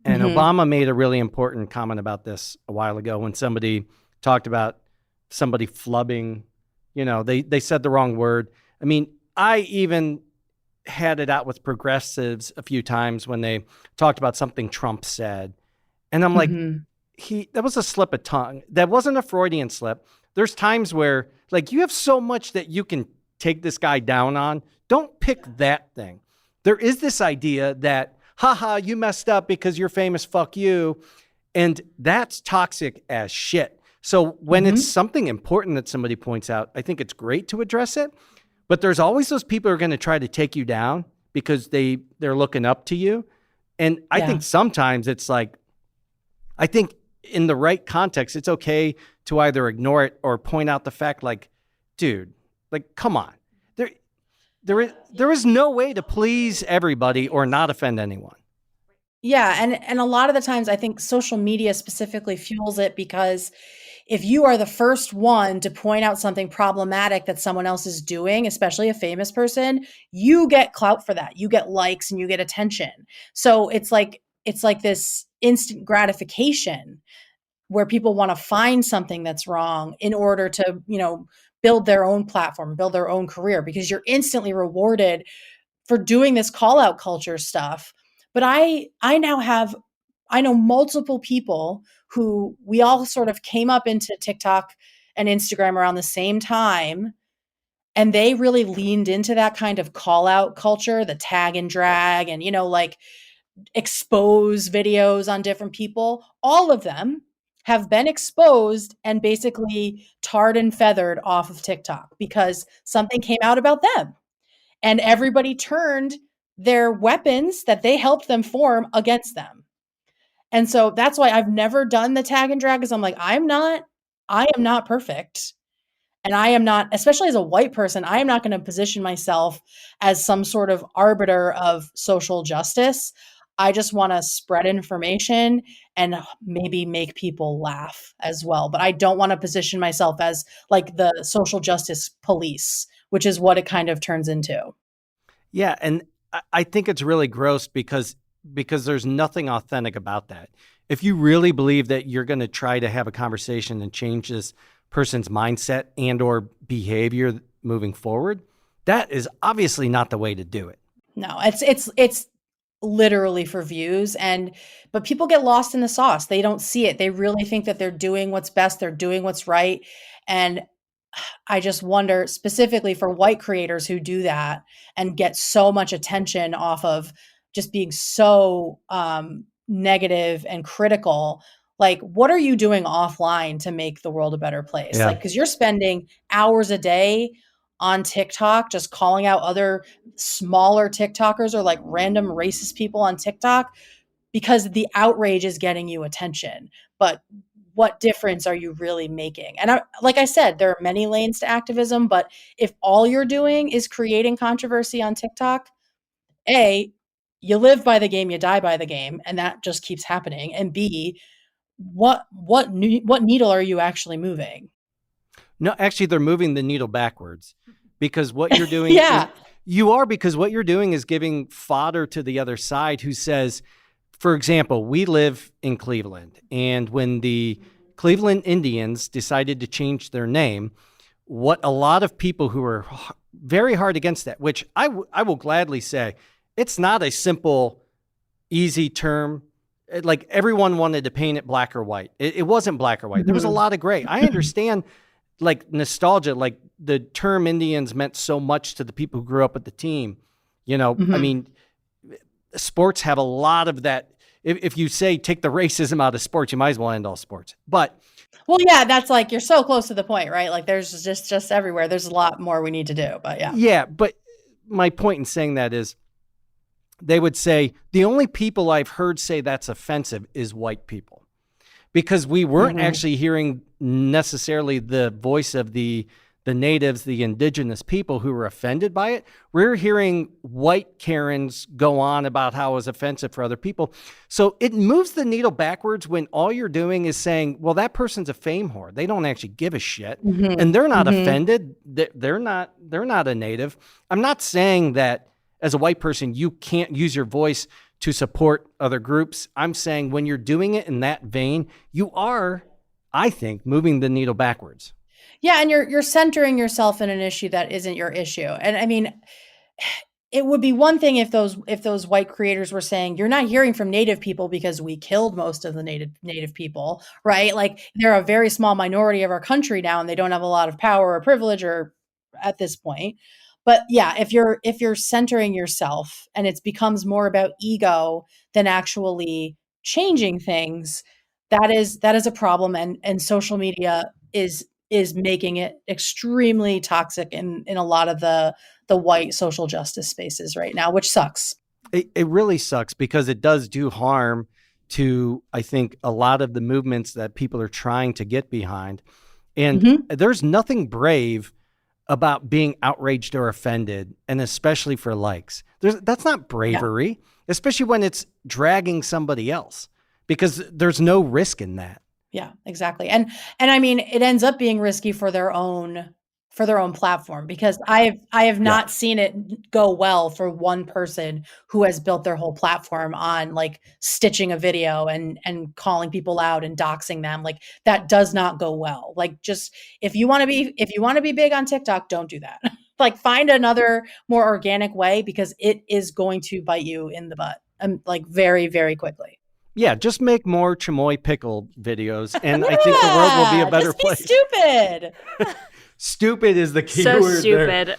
And Obama made a really important comment about this a while ago when somebody talked about somebody flubbing. They said the wrong word. I mean, I even had it out with progressives a few times when they talked about something Trump said. And I'm like, that was a slip of tongue. That wasn't a Freudian slip. There's times where, like, you have so much that you can take this guy down on. Don't pick that thing. There is this idea that, haha, you messed up because you're famous, fuck you. And that's toxic as shit. So when it's something important that somebody points out, I think it's great to address it. But there's always those people who are going to try to take you down because they're looking up to you. And I think sometimes it's like, I think in the right context, it's okay to either ignore it or point out the fact, like, dude, like, come on. There is no way to please everybody or not offend anyone. Yeah. And a lot of the times I think social media specifically fuels it, because if you are the first one to point out something problematic that someone else is doing, especially a famous person, you get clout for that. You get likes and you get attention. So it's like this instant gratification where people want to find something that's wrong in order to, build their own platform, build their own career, because you're instantly rewarded for doing this call out culture stuff. But I know multiple people who we all sort of came up into TikTok and Instagram around the same time. And they really leaned into that kind of call out culture, the tag and drag and, like expose videos on different people. All of them have been exposed and basically tarred and feathered off of TikTok because something came out about them. And everybody turned their weapons that they helped them form against them. And so that's why I've never done the tag and drag, because I'm like, I am not perfect. And I am not, especially as a white person, I am not going to position myself as some sort of arbiter of social justice. I just want to spread information and maybe make people laugh as well. But I don't want to position myself as like the social justice police, which is what it kind of turns into. Yeah, and I think it's really gross because there's nothing authentic about that. If you really believe that you're going to try to have a conversation and change this person's mindset and or behavior moving forward, that is obviously not the way to do it. No, it's literally for views, but people get lost in the sauce. They don't see it. They really think that they're doing what's best, they're doing what's right. And I just wonder, specifically for white creators who do that and get so much attention off of just being so negative and critical, like, what are you doing offline to make the world a better place? Yeah. Like, because you're spending hours a day on TikTok just calling out other smaller TikTokers or like random racist people on TikTok because the outrage is getting you attention. But what difference are you really making? And like I said, there are many lanes to activism, but if all you're doing is creating controversy on TikTok, A, you live by the game, you die by the game, and that just keeps happening. And B, what needle are you actually moving? No, actually, they're moving the needle backwards because what you're doing, Yeah. because what you're doing is giving fodder to the other side who says, for example, we live in Cleveland, and when the Cleveland Indians decided to change their name, what a lot of people who are very hard against that, which I will gladly say, it's not a simple, easy term. Like everyone wanted to paint it black or white. It wasn't black or white. There was a lot of gray. I understand like nostalgia, like the term Indians meant so much to the people who grew up with the team. You know, I mean, sports have a lot of that. If you say take the racism out of sports, you might as well end all sports. But well, yeah, that's like, you're so close to the point, right? Like there's just everywhere. There's a lot more we need to do, but yeah. Yeah, but my point in saying that is they would say the only people I've heard say that's offensive is white people, because we weren't actually hearing necessarily the voice of the natives, the indigenous people who were offended by it. We're hearing white Karens go on about how it was offensive for other people. So it moves the needle backwards when all you're doing is saying, well, that person's a fame whore. They don't actually give a shit. And they're not offended. They're not a native. I'm not saying that as a white person, you can't use your voice to support other groups. I'm saying when you're doing it in that vein, you are, I think, moving the needle backwards. Yeah, and you're centering yourself in an issue that isn't your issue. And I mean, it would be one thing if those white creators were saying, you're not hearing from native people because we killed most of the native people, right? Like they're a very small minority of our country now and they don't have a lot of power or privilege or at this point. But yeah, if you're centering yourself and it becomes more about ego than actually changing things, that is a problem. And social media is making it extremely toxic in a lot of the white social justice spaces right now, which sucks. It really sucks because it does do harm to, I think, a lot of the movements that people are trying to get behind. And there's nothing brave about being outraged or offended, and especially for likes. That's not bravery, especially when it's dragging somebody else, because there's no risk in that. Yeah, exactly. And I mean, it ends up being risky for their own platform, because I have not seen it go well for one person who has built their whole platform on like stitching a video and calling people out and doxing them. Like that does not go well. Like just if you want to be big on TikTok, don't do that. Like find another more organic way, because it is going to bite you in the butt like very, very quickly. Yeah, just make more chamoy pickle videos, and I think the world will be a better place. Stupid. Stupid is the key So word stupid.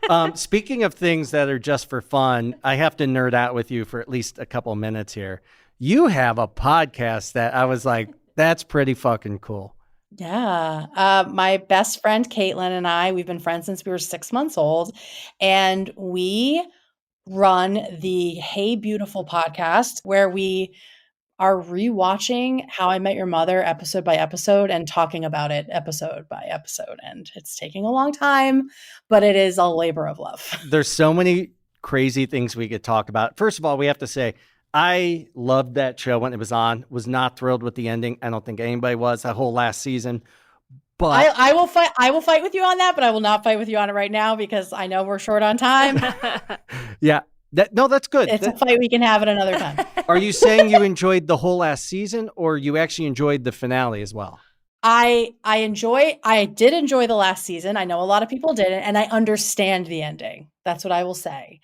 there. Speaking of things that are just for fun, I have to nerd out with you for at least a couple minutes here. You have a podcast that I was like, That's pretty fucking cool. Yeah. My best friend Caitlin and I, we've been friends since we were 6 months old, and we run the Hey Beautiful podcast where we are rewatching How I Met Your Mother episode by episode and talking about it episode by episode. And it's taking a long time, but it is a labor of love. There's so many crazy things we could talk about. First of all, we have to say, I loved that show when it was on, was not thrilled with the ending. I don't think anybody was that whole last season. But I will fight with you on that, but I will not fight with you on it right now because I know we're short on time. yeah, that's good. It's a fight we can have at another time. Are you saying you enjoyed the whole last season, or you actually enjoyed the finale as well? I did enjoy the last season. I know a lot of people didn't, and I understand the ending. That's what I will say.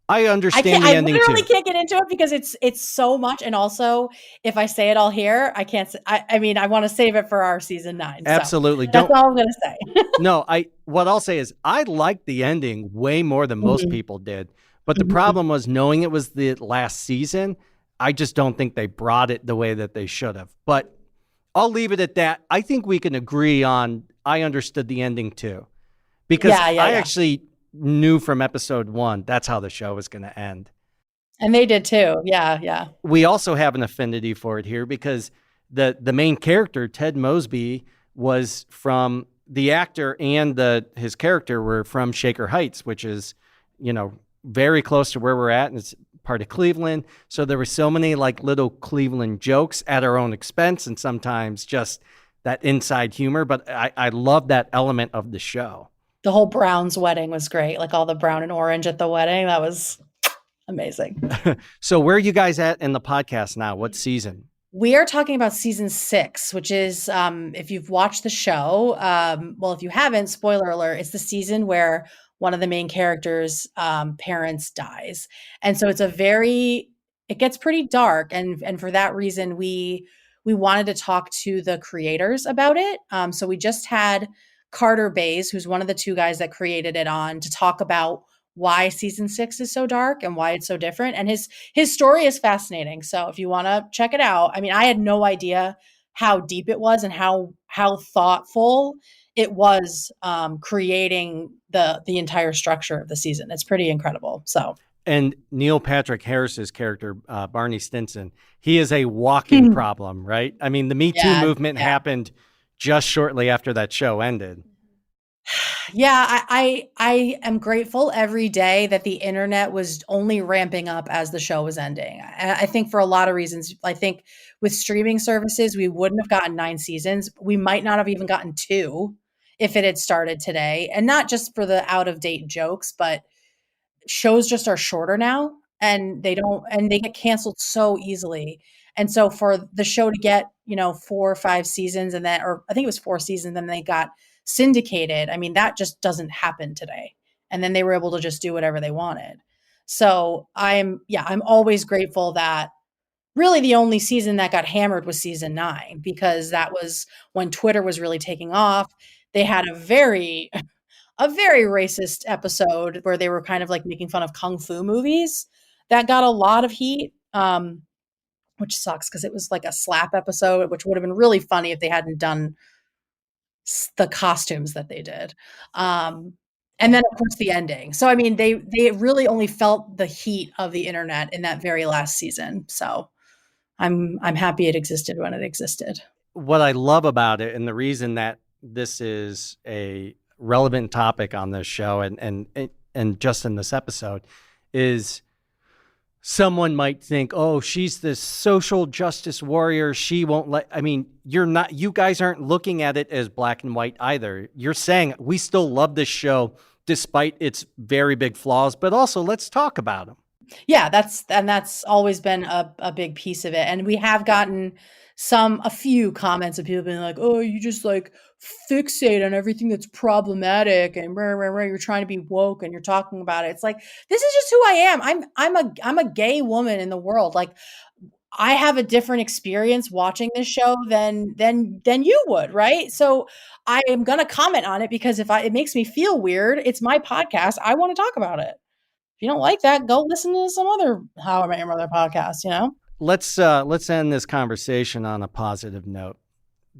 I understand the ending too. I literally can't get into it because it's so much, and also if I say it all here, I can't. I mean, I want to save it for our season 9. Absolutely, so that's all I'm gonna say. No, what I'll say is I liked the ending way more than most people did. But the problem was, knowing it was the last season, I just don't think they brought it the way that they should have. But I'll leave it at that. I think we can agree on I understood the ending too. Because I actually knew from episode 1 that's how the show was going to end. And they did too. Yeah. We also have an affinity for it here because the main character, Ted Mosby, was from the actor, and his character were from Shaker Heights, which is, very close to where we're at, and it's part of Cleveland. So there were so many like little Cleveland jokes at our own expense, and sometimes just that inside humor. But I love that element of the show. The whole Brown's wedding was great. Like all the brown and orange at the wedding. That was amazing. So where are you guys at in the podcast now? What season? We are talking about season 6, which is, if you've watched the show, if you haven't, spoiler alert, it's the season where one of the main characters' parents dies. And so it gets pretty dark. And for that reason, we wanted to talk to the creators about it. So we just had Carter Bays, who's one of the 2 guys that created it, on to talk about why season 6 is so dark and why it's so different. And his story is fascinating. So if you want to check it out, I mean, I had no idea how deep it was and how thoughtful it was creating the entire structure of the season. It's pretty incredible. So. And Neil Patrick Harris's character, Barney Stinson, he is a walking problem, right? I mean, the Me Too movement happened just shortly after that show ended. Yeah, I am grateful every day that the internet was only ramping up as the show was ending. I think for a lot of reasons. I think with streaming services, we wouldn't have gotten 9 seasons. We might not have even gotten 2 if it had started today. And not just for the out of date jokes, but shows just are shorter now, and they get canceled so easily. And so for the show to get, 4 or 5 seasons, and or I think it was 4 seasons, and they got syndicated. I mean, that just doesn't happen today. And then they were able to just do whatever they wanted. So I'm always grateful that really the only season that got hammered was season 9, because that was when Twitter was really taking off. They had a very racist episode where they were kind of like making fun of kung fu movies that got a lot of heat, which sucks because it was like a slap episode, which would have been really funny if they hadn't done the costumes that they did. And then of course the ending. So, I mean, they really only felt the heat of the internet in that very last season. So I'm happy it existed when it existed. What I love about it, and the reason that this is a relevant topic on this show and just in this episode, is someone might think, oh, she's this social justice warrior. She won't you guys aren't looking at it as black and white either. You're saying we still love this show despite its very big flaws, but also let's talk about them. Yeah, that's always been a big piece of it. And we have gotten a few comments of people being like, oh, you just like fixate on everything that's problematic and you're trying to be woke and you're talking about it. It's like, this is just who I am. I'm a gay woman in the world. Like, I have a different experience watching this show than you would, right? So I am going to comment on it because it makes me feel weird. It's my podcast. I want to talk about it. If you don't like that, go listen to some other How I Met Your Mother podcast, let's end this conversation on a positive note.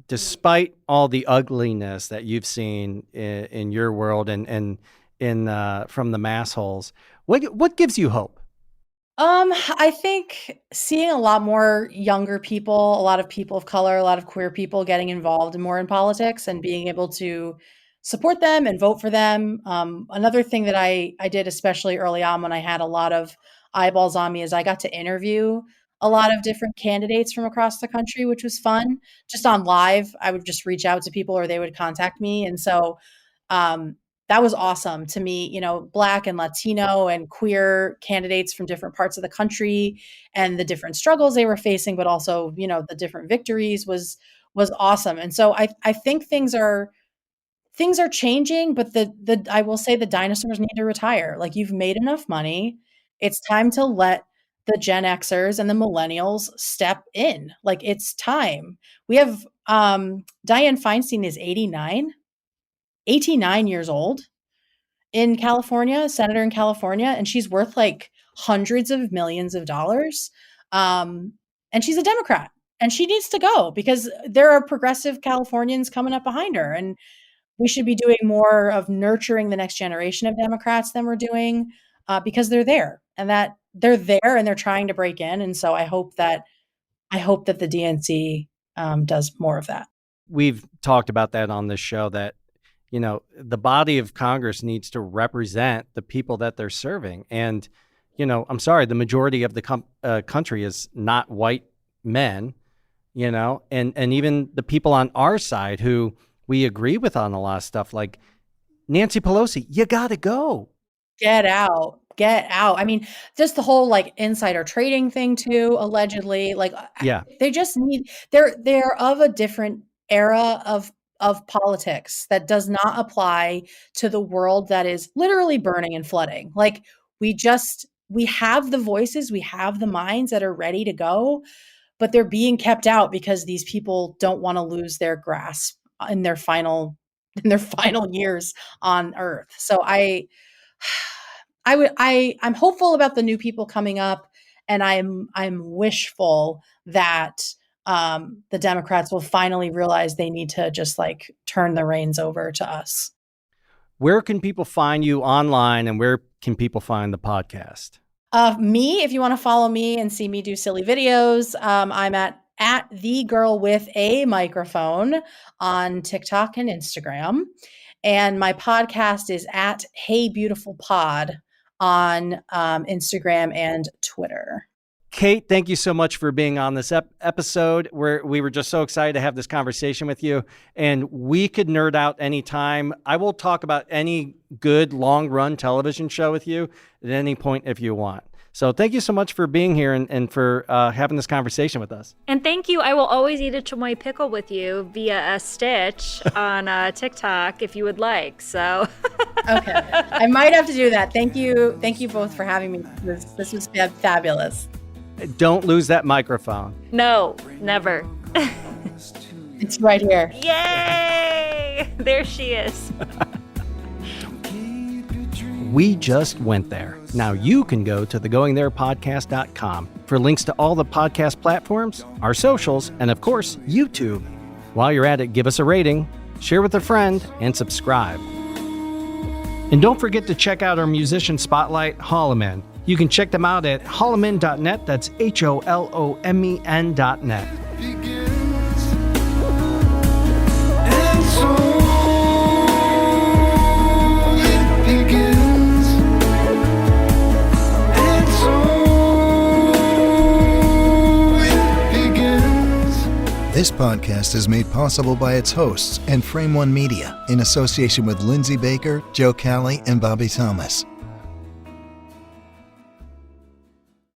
Despite all the ugliness that you've seen in your world and from the mass holes, what gives you hope? I think seeing a lot more younger people, a lot of people of color, a lot of queer people getting involved more in politics and being able to support them and vote for them. Another thing that I did, especially early on when I had a lot of eyeballs on me, is I got to interview a lot of different candidates from across the country, which was fun. Just on live, I would just reach out to people or they would contact me. And so that was awesome to me, Black and Latino and queer candidates from different parts of the country and the different struggles they were facing, but also, the different victories was awesome. And so I think things are changing, but I will say the dinosaurs need to retire. Like, you've made enough money. It's time to let the Gen Xers and the millennials step in. Like, it's time. We have Dianne Feinstein is 89 years old in California, senator in California, and she's worth like hundreds of millions of dollars. And she's a Democrat, and she needs to go because there are progressive Californians coming up behind her. And we should be doing more of nurturing the next generation of Democrats than we're doing because they're there and they're trying to break in. And so I hope that the DNC does more of that. We've talked about that on this show, that the body of Congress needs to represent the people that they're serving. And, I'm sorry, the majority of the country is not white men, and even the people on our side who we agree with on a lot of stuff, like Nancy Pelosi, you got to go. Get out. I mean, just the whole insider trading thing too, allegedly, yeah, they just they're of a different era of politics that does not apply to the world that is literally burning and flooding. We have the voices, we have the minds that are ready to go, but they're being kept out because these people don't want to lose their grasp in their final years on Earth. So I'm hopeful about the new people coming up, and I'm wishful that the Democrats will finally realize they need to just turn the reins over to us. Where can people find you online, and where can people find the podcast? Me, if you want to follow me and see me do silly videos, I'm at the girl with a microphone on TikTok and Instagram. And my podcast is at Hey Beautiful Pod on Instagram and Twitter. Kate, thank you so much for being on this episode. We were just so excited to have this conversation with you, and we could nerd out anytime. I will talk about any good long-run television show with you at any point if you want. So thank you so much for being here and for having this conversation with us. And thank you. I will always eat a chamoy pickle with you via a stitch on TikTok if you would like. So okay, I might have to do that. Thank you both for having me. This was fabulous. Don't lose that microphone. No, never. It's right here. Yay! There she is. We just went there. Now you can go to thegoingtherepodcast.com for links to all the podcast platforms, our socials, and of course, YouTube. While you're at it, give us a rating, share with a friend, and subscribe. And don't forget to check out our musician spotlight, Holloman. You can check them out at holloman.net. That's HOLOMEN.net. This podcast is made possible by its hosts and Frame One Media in association with Lindsay Baker, Joe Calley, and Bobby Thomas.